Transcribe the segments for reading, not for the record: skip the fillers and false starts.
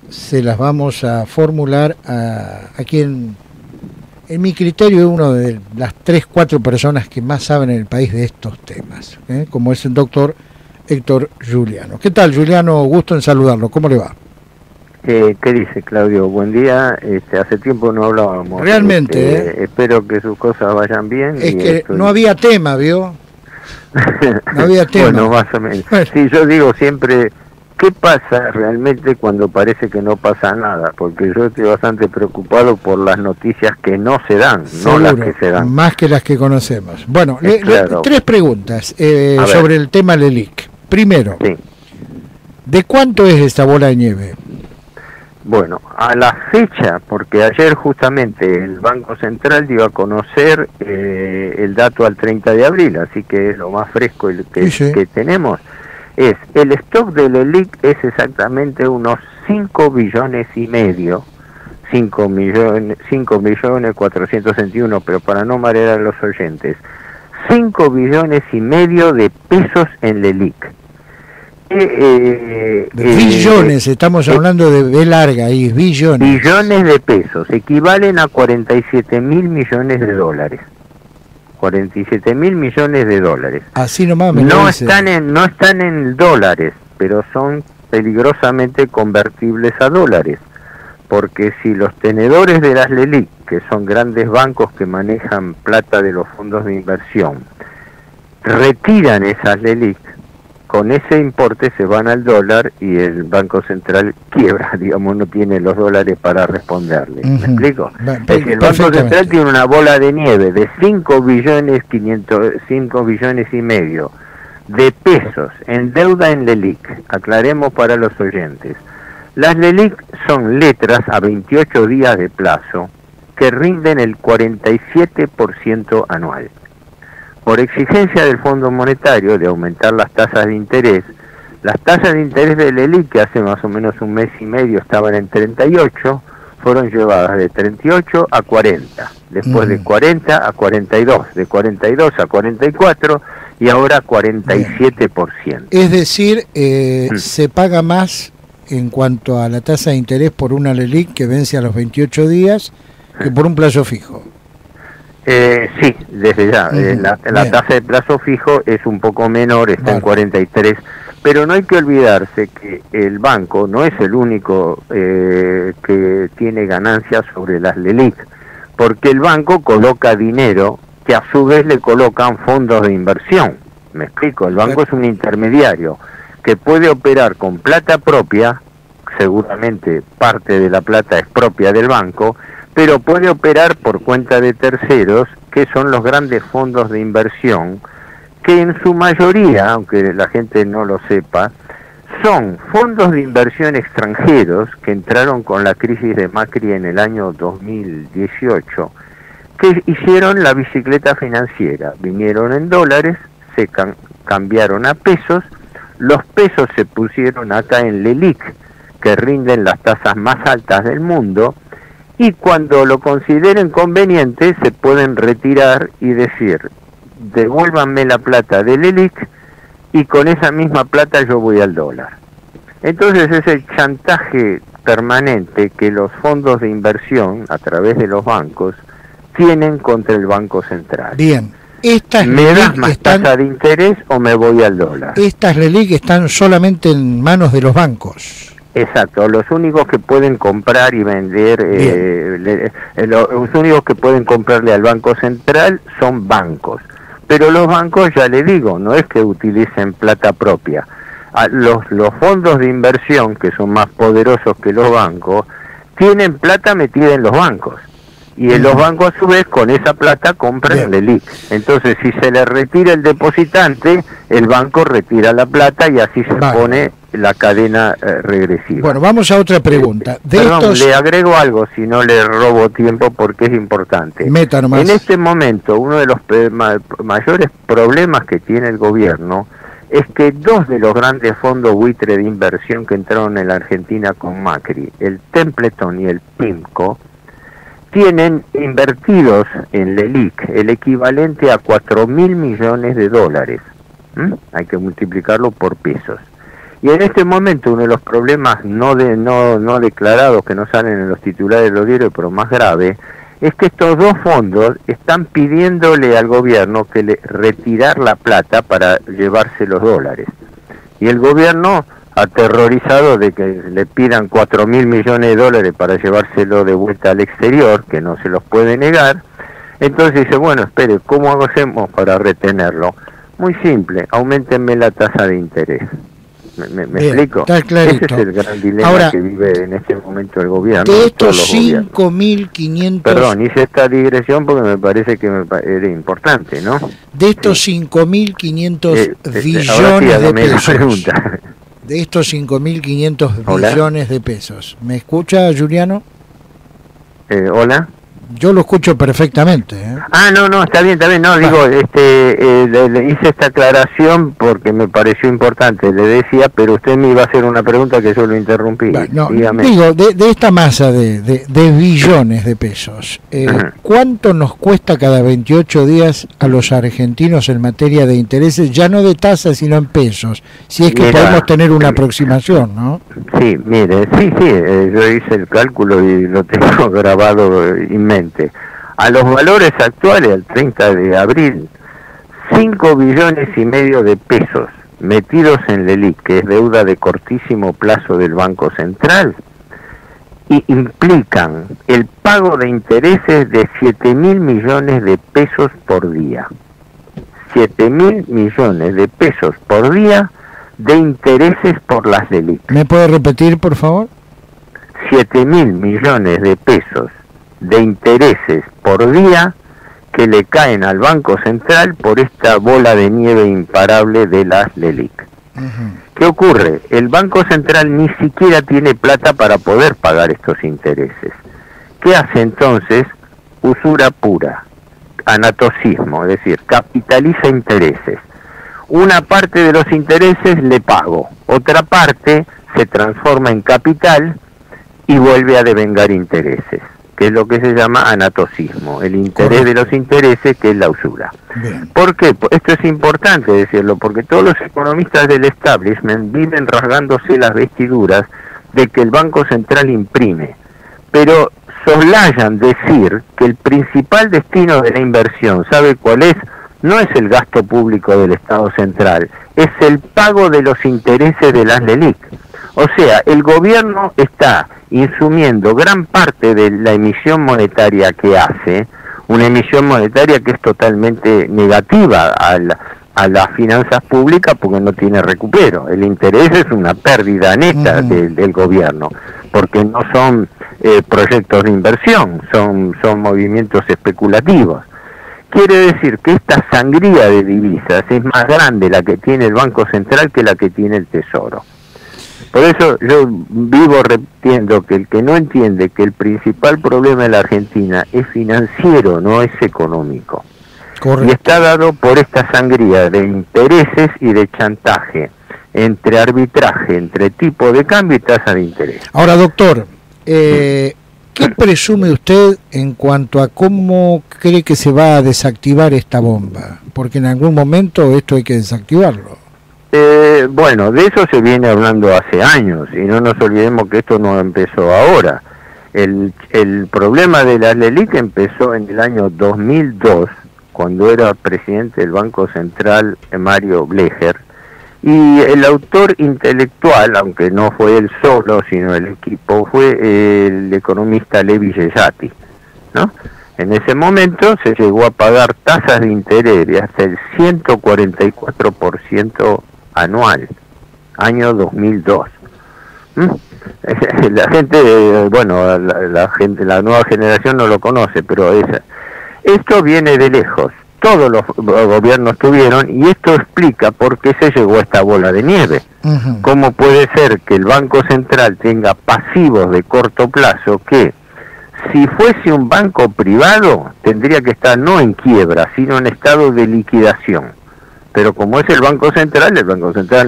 se las vamos a formular a quien, en mi criterio, es uno de las 3, 4 personas que más saben en el país de estos temas, como es el doctor Héctor Giuliano. ¿Qué tal, Giuliano? Gusto en saludarlo. ¿Cómo le va? ¿Qué dice, Claudio? Buen día. Hace tiempo no hablábamos. Realmente, espero que sus cosas vayan bien. Es que no había tema, ¿vio? No había tema. Bueno, más o menos. Sí, yo digo siempre, ¿qué pasa realmente cuando parece que no pasa nada? Porque yo estoy bastante preocupado por las noticias que no se dan, seguro, no las que se dan. Más que las que conocemos. Bueno, claro. 3 preguntas sobre el tema LELIQ. Primero, sí. ¿De cuánto es esta bola de nieve? Bueno, a la fecha, porque ayer justamente el Banco Central dio a conocer el dato al 30 de abril, así que es lo más fresco que tenemos, es el stock del LELIQ es exactamente unos 5 billones y medio, 5.461.000, pero para no marear a los oyentes, 5 billones y medio de pesos en LELIQ. Billones, estamos hablando de B larga ahí, billones. Billones de pesos, equivalen a 47.000 millones de dólares. 47.000 millones de dólares. Así nomás no están en dólares, pero son peligrosamente convertibles a dólares. Porque si los tenedores de las LELIQ, que son grandes bancos que manejan plata de los fondos de inversión, retiran esas LELIQ, con ese importe se van al dólar y el Banco Central quiebra, digamos, no tiene los dólares para responderle. ¿Me explico? Es que el Banco Central tiene una bola de nieve de 5 billones y medio de pesos en deuda en LELIQ. Aclaremos para los oyentes. Las LELIQ son letras a 28 días de plazo que rinden el 47% anual. Por exigencia del Fondo Monetario de aumentar las tasas de interés, las tasas de interés del LELIQ, que hace más o menos un mes y medio estaban en 38, fueron llevadas de 38 a 40, después de 40 a 42, de 42 a 44 y ahora 47%. Es decir, se paga más en cuanto a la tasa de interés por una LELIQ que vence a los 28 días que por un plazo fijo. Sí, desde ya. La tasa de plazo fijo es un poco menor, está en 43, pero no hay que olvidarse que el banco no es el único que tiene ganancias sobre las LELIQ, porque el banco coloca dinero que a su vez le colocan fondos de inversión. ¿Me explico? El banco es un intermediario que puede operar con plata propia, seguramente parte de la plata es propia del banco, pero puede operar por cuenta de terceros, que son los grandes fondos de inversión, que en su mayoría, aunque la gente no lo sepa, son fondos de inversión extranjeros que entraron con la crisis de Macri en el año 2018, que hicieron la bicicleta financiera. Vinieron en dólares, se cambiaron a pesos, los pesos se pusieron acá en LELIQ, que rinden las tasas más altas del mundo, y cuando lo consideren conveniente se pueden retirar y decir, devuélvanme la plata del LELIQ y con esa misma plata yo voy al dólar. Entonces es el chantaje permanente que los fondos de inversión a través de los bancos tienen contra el Banco Central. Bien, ¿me das más tasa de interés o me voy al dólar? Estas LELIQ están solamente en manos de los bancos. Exacto, los únicos que pueden comprar y vender, los únicos que pueden comprarle al Banco Central son bancos. Pero los bancos, ya le digo, no es que utilicen plata propia. Los fondos de inversión, que son más poderosos que los bancos, tienen plata metida en los bancos. Y en los bancos, a su vez, con esa plata compran LELIQ. Entonces, si se le retira el depositante, el banco retira la plata y así se pone la cadena regresiva. Bueno, vamos a otra pregunta. Le agrego algo, si no le robo tiempo, porque es importante. Meta nomás. En este momento, uno de los mayores problemas que tiene el gobierno es que dos de los grandes fondos buitre de inversión que entraron en la Argentina con Macri, el Templeton y el PIMCO, tienen invertidos en LELIQ el equivalente a 4.000 millones de dólares. Hay que multiplicarlo por pesos. Y en este momento uno de los problemas no declarados que no salen en los titulares de los diarios, pero más grave, es que estos dos fondos están pidiéndole al gobierno que le retirar la plata para llevarse los dólares. Y el gobierno, aterrorizado de que le pidan 4.000 millones de dólares para llevárselo de vuelta al exterior, que no se los puede negar, entonces dice, bueno, espere, ¿cómo hacemos para retenerlo? Muy simple, aumentenme la tasa de interés. ¿Me explico? Está clarito. Ese es el gran dilema ahora, que vive en este momento el gobierno. De estos 5.500... Perdón, hice esta digresión porque me parece que era importante, ¿no? De estos 5.500 billones de pesos. De estos 5.500 billones de pesos. ¿Me escucha, Juliano? Hola. Yo lo escucho perfectamente. No, está bien, no, digo, le hice esta aclaración porque me pareció importante, le decía, pero usted me iba a hacer una pregunta que yo lo interrumpí. No, digo, de esta masa de billones de pesos, ¿cuánto nos cuesta cada 28 días a los argentinos en materia de intereses, ya no de tasas, sino en pesos? Si es que podemos tener una aproximación, ¿no? Sí, mire, yo hice el cálculo y lo tengo grabado inmediatamente. A los valores actuales, al 30 de abril, 5,5 billones de pesos metidos en LELIQ, que es deuda de cortísimo plazo del Banco Central, y implican el pago de intereses de 7.000 millones de pesos por día. 7.000 millones de pesos por día de intereses por las LELIQ. ¿Me puede repetir, por favor? 7.000 millones de pesos de intereses por día que le caen al Banco Central por esta bola de nieve imparable de las LELIQ. ¿Qué ocurre? El Banco Central ni siquiera tiene plata para poder pagar estos intereses. ¿Qué hace entonces? Usura pura, anatocismo, es decir, capitaliza intereses. Una parte de los intereses le pago, otra parte se transforma en capital y vuelve a devengar intereses, que es lo que se llama anatocismo, el interés de los intereses, que es la usura. Bien. ¿Por qué? Esto es importante decirlo, porque todos los economistas del establishment viven rasgándose las vestiduras de que el Banco Central imprime, pero soslayan decir que el principal destino de la inversión, ¿sabe cuál es? No es el gasto público del Estado Central, es el pago de los intereses de las LELIQ. O sea, el gobierno está insumiendo gran parte de la emisión monetaria que hace, una emisión monetaria que es totalmente negativa a las finanzas públicas porque no tiene recupero. El interés es una pérdida neta del gobierno, porque no son proyectos de inversión, son movimientos especulativos. Quiere decir que esta sangría de divisas es más grande la que tiene el Banco Central que la que tiene el Tesoro. Por eso yo vivo repitiendo que el que no entiende que el principal problema de la Argentina es financiero, no es económico. Correcto. Y está dado por esta sangría de intereses y de chantaje, entre arbitraje, entre tipo de cambio y tasa de interés. Ahora, doctor, ¿qué presume usted en cuanto a cómo cree que se va a desactivar esta bomba? Porque en algún momento esto hay que desactivarlo. Bueno, de eso se viene hablando hace años, y no nos olvidemos que esto no empezó ahora. El problema de la LELIQ empezó en el año 2002, cuando era presidente del Banco Central Mario Blecher, y el autor intelectual, aunque no fue él solo, sino el equipo, fue el economista Levi Yeyati, ¿no? En ese momento se llegó a pagar tasas de interés de hasta el 144% anual, año 2002. La gente, bueno, la nueva generación no lo conoce, pero esto viene de lejos. Todos los gobiernos tuvieron, y esto explica por qué se llegó a esta bola de nieve. ¿Cómo puede ser que el Banco Central tenga pasivos de corto plazo que, si fuese un banco privado, tendría que estar no en quiebra, sino en estado de liquidación? Pero como es el Banco Central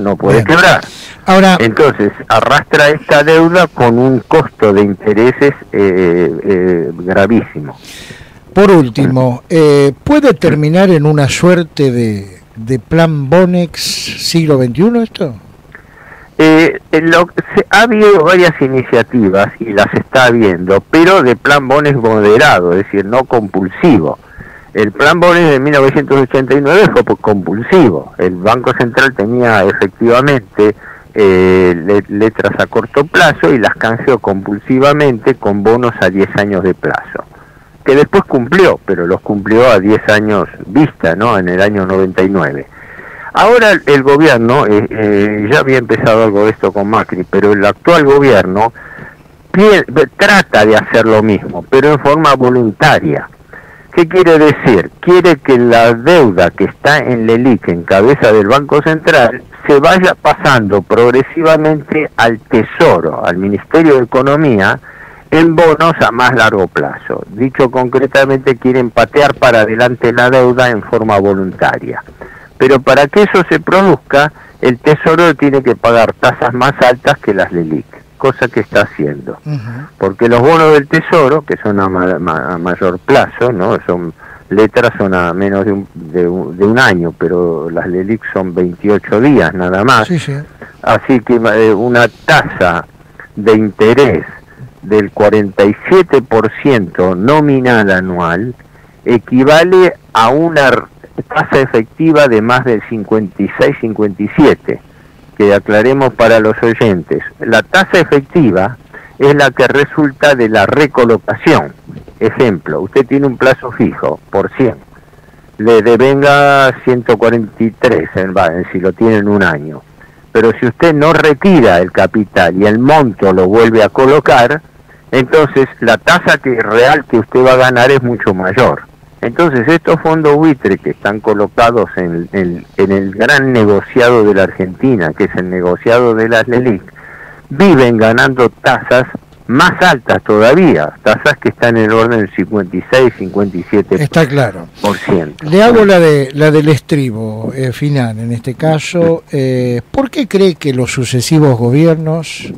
no puede quebrar. Ahora, entonces arrastra esta deuda con un costo de intereses gravísimo. Por último, ¿puede terminar en una suerte de plan Bonex siglo XXI esto? Ha habido varias iniciativas y las está habiendo, pero de plan Bones moderado, es decir, no compulsivo. El plan Bones de 1989 fue compulsivo. El Banco Central tenía efectivamente letras a corto plazo y las canjeó compulsivamente con bonos a 10 años de plazo, que después cumplió, pero los cumplió a 10 años vista, ¿no? En el año 99. Ahora el gobierno, ya había empezado algo de esto con Macri, pero el actual gobierno trata de hacer lo mismo, pero en forma voluntaria. ¿Qué quiere decir? Quiere que la deuda que está en LELIQ, en cabeza del Banco Central, se vaya pasando progresivamente al Tesoro, al Ministerio de Economía, en bonos a más largo plazo. Dicho concretamente, quieren patear para adelante la deuda en forma voluntaria. Pero para que eso se produzca, el Tesoro tiene que pagar tasas más altas que las LELIQ, cosa que está haciendo. Porque los bonos del Tesoro, que son a mayor plazo, ¿no? Letras son a menos de un año, pero las LELIQ son 28 días nada más. Sí, sí. Así que una tasa de interés del 47% nominal anual equivale a una tasa efectiva de más del 56-57, que aclaremos para los oyentes. La tasa efectiva es la que resulta de la recolocación. Ejemplo, usted tiene un plazo fijo por 100, le devenga 143 si lo tiene en un año, pero si usted no retira el capital y el monto lo vuelve a colocar, entonces la tasa real que usted va a ganar es mucho mayor. Entonces estos fondos buitre que están colocados en el gran negociado de la Argentina, que es el negociado de las LELIQ, viven ganando tasas más altas todavía, tasas que están en el orden del 56-57%. Está claro. Le hago la del estribo final, en este caso. ¿Por qué cree que los sucesivos gobiernos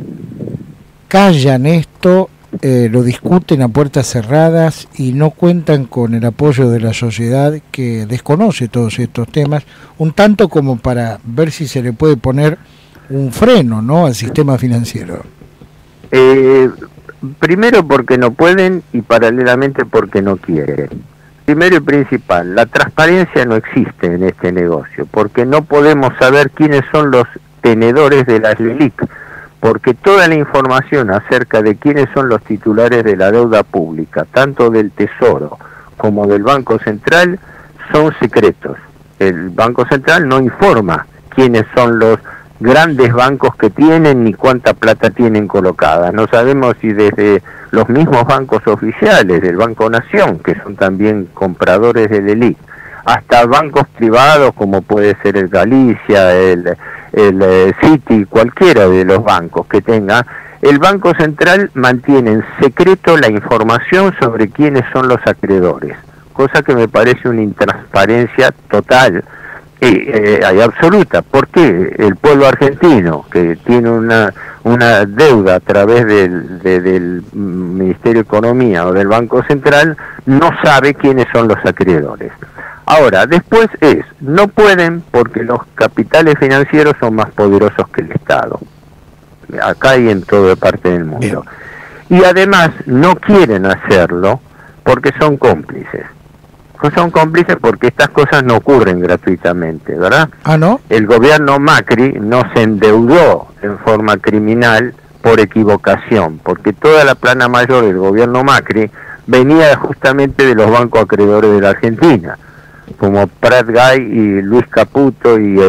callan esto, lo discuten a puertas cerradas y no cuentan con el apoyo de la sociedad que desconoce todos estos temas, un tanto como para ver si se le puede poner un freno, ¿no?, al sistema financiero? Primero porque no pueden y paralelamente porque no quieren. Primero y principal, la transparencia no existe en este negocio, porque no podemos saber quiénes son los tenedores de las LELIQ, porque toda la información acerca de quiénes son los titulares de la deuda pública, tanto del Tesoro como del Banco Central, son secretos. El Banco Central no informa quiénes son los grandes bancos que tienen ni cuánta plata tienen colocada. No sabemos si desde los mismos bancos oficiales del Banco Nación, que son también compradores de LELIQ, hasta bancos privados como puede ser el Galicia, el Citi, cualquiera de los bancos que tenga, el Banco Central mantiene en secreto la información sobre quiénes son los acreedores, cosa que me parece una intransparencia total y absoluta. Porque el pueblo argentino, que tiene una deuda a través del Ministerio de Economía o del Banco Central, no sabe quiénes son los acreedores? Ahora, después no pueden porque los capitales financieros son más poderosos que el Estado, acá y en toda parte del mundo. Y además no quieren hacerlo porque son cómplices. Son cómplices porque estas cosas no ocurren gratuitamente, ¿verdad? ¿Ah, no? El gobierno Macri no se endeudó en forma criminal por equivocación, porque toda la plana mayor del gobierno Macri venía justamente de los bancos acreedores de la Argentina, como Prat Gay y Luis Caputo y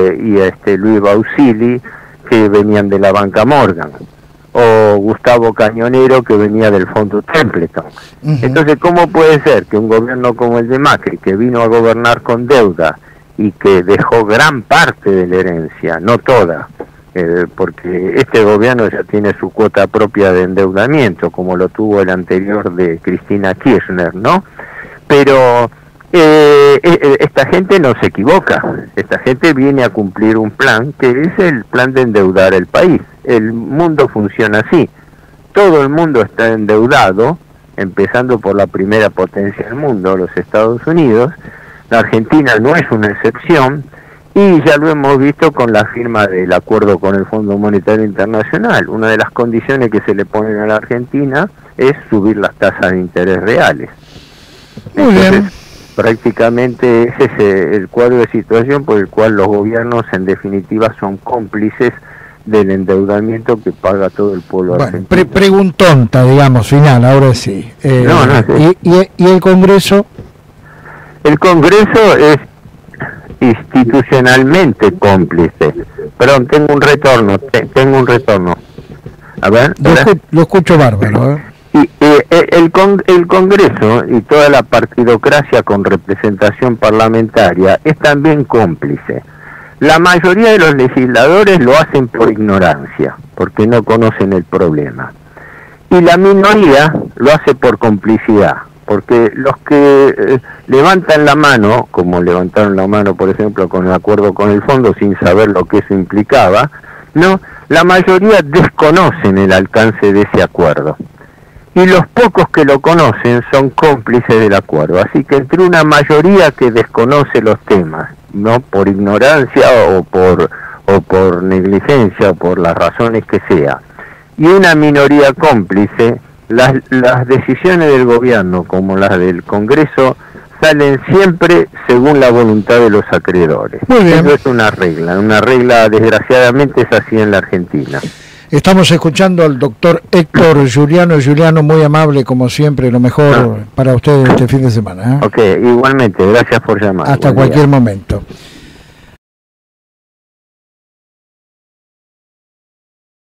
Luis Bausili, que venían de la banca Morgan, o Gustavo Cañonero, que venía del Fondo Templeton. Entonces, ¿cómo puede ser que un gobierno como el de Macri, que vino a gobernar con deuda y que dejó gran parte de la herencia, no toda, porque este gobierno ya tiene su cuota propia de endeudamiento, como lo tuvo el anterior de Cristina Kirchner, ¿no? Pero esta gente no se equivoca, esta gente viene a cumplir un plan que es el plan de endeudar el país. El mundo funciona así, todo el mundo está endeudado, empezando por la primera potencia del mundo, los Estados Unidos. La Argentina no es una excepción, Y ya lo hemos visto con la firma del acuerdo con el Fondo Monetario Internacional. Una de las condiciones que se le ponen a la Argentina es subir las tasas de interés reales. Muy bien. Prácticamente ese es el cuadro de situación por el cual los gobiernos en definitiva son cómplices del endeudamiento que paga todo el pueblo argentino. Preguntonta, digamos, final, ahora sí. Sí. ¿Y el Congreso? El Congreso es institucionalmente cómplice. Perdón, tengo un retorno. A ver. Lo escucho bárbaro, ¿eh? Y el Congreso y toda la partidocracia con representación parlamentaria es también cómplice. La mayoría de los legisladores lo hacen por ignorancia, porque no conocen el problema. Y la minoría lo hace por complicidad, porque los que levantan la mano, como levantaron la mano, por ejemplo, con el acuerdo con el fondo, sin saber lo que eso implicaba, no, la mayoría desconocen el alcance de ese acuerdo. Y los pocos que lo conocen son cómplices del acuerdo. Así que entre una mayoría que desconoce los temas, no por ignorancia o por negligencia o por las razones que sea, y una minoría cómplice, las decisiones del gobierno como las del Congreso salen siempre según la voluntad de los acreedores. Eso es una regla desgraciadamente es así en la Argentina. Estamos escuchando al doctor Héctor Giuliano. Giuliano, muy amable como siempre, lo mejor para ustedes este fin de semana, ¿eh? Ok, igualmente, gracias por llamar. Hasta cualquier momento.